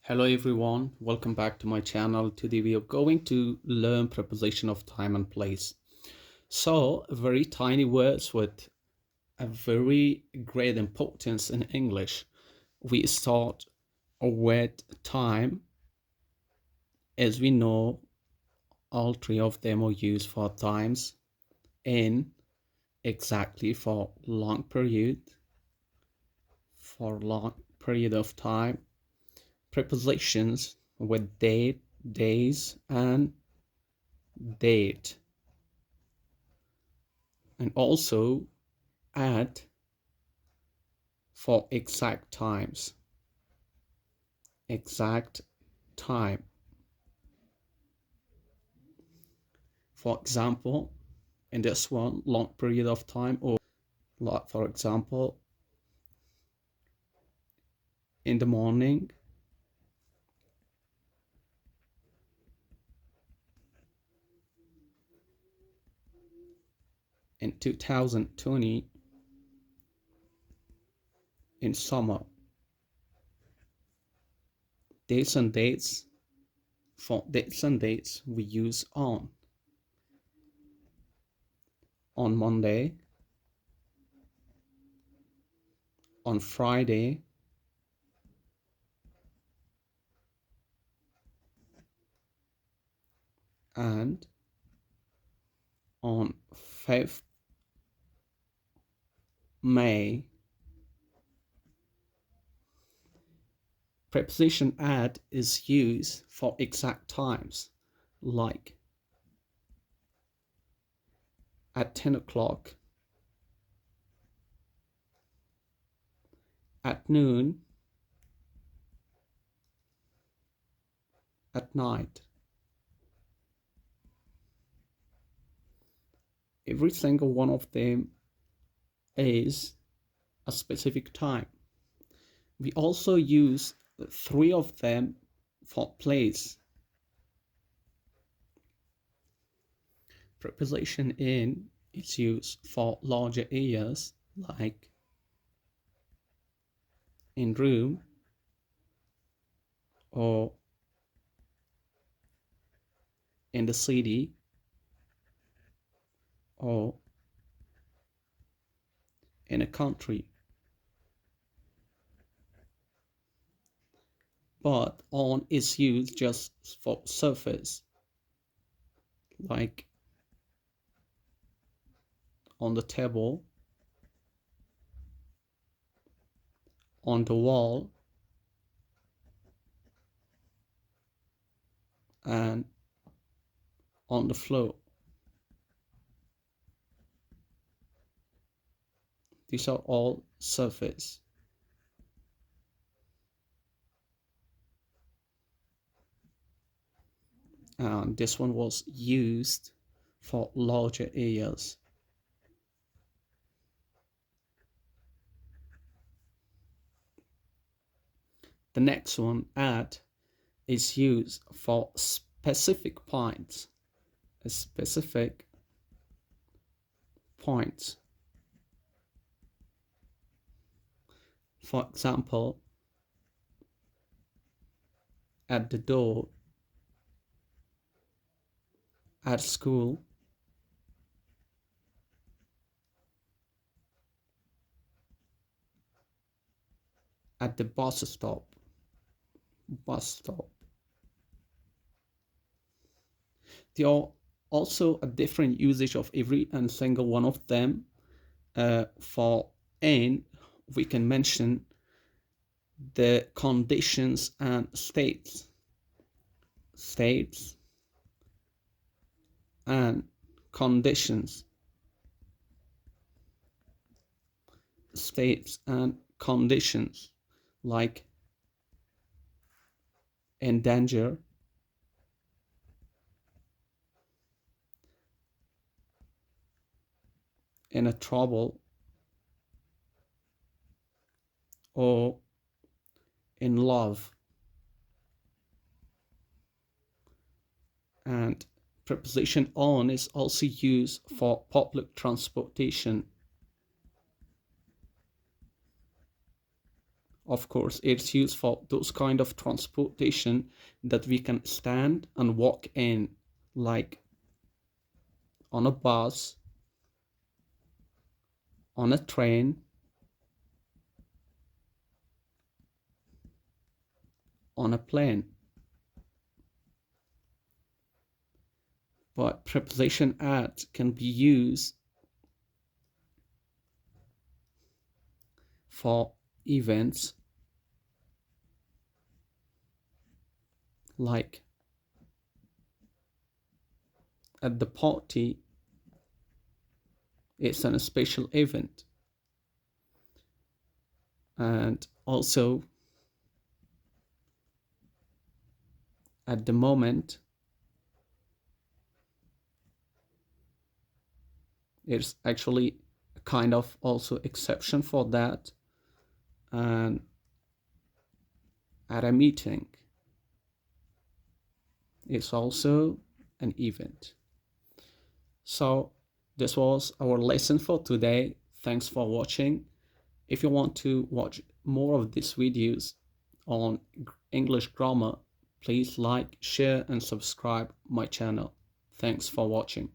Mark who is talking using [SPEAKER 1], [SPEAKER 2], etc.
[SPEAKER 1] Hello everyone, welcome back to my channel. Today we are going to learn preposition of time and place. So very tiny words with a very great importance in English. We start with time. As we know, all three of them are used for times. In, exactly, for long period of time. Prepositions with date, days, and date, and also at for exact time. For example, in this one, long period of time, or for example, in the morning, in 2020, in summer. Dates and dates. For dates and dates, we use on Monday, on Friday, and on 5th May. Preposition at is used for exact times, like at 10 o'clock, at noon, at night. Every single one of them is a specific time. We also use three of them for place. Preposition in is used for larger areas like in room or in the city or in a country. But on is used just for surface, like on the table, on the wall, and on the floor. These are all surface. And this one was used for larger areas. The next one, at, is used for specific points. Specific points. For example, at the door, at school, at the bus stop. There are also a different usage of every and single one of them. For in, we can mention the conditions and states and conditions, like in danger, in a trouble, or in love. And preposition on is also used for public transportation, Of course, it's used for those kind of transportation that we can stand and walk in, like on a bus, on a train, on a plane. But preposition at can be used for events like at the party. It's an special event. And also at the moment, it's actually a kind of also exception for that. And at a meeting, it's also an event. So this was our lesson for today. Thanks for watching. If you want to watch more of these videos on English grammar, please like, share and subscribe my channel. Thanks for watching.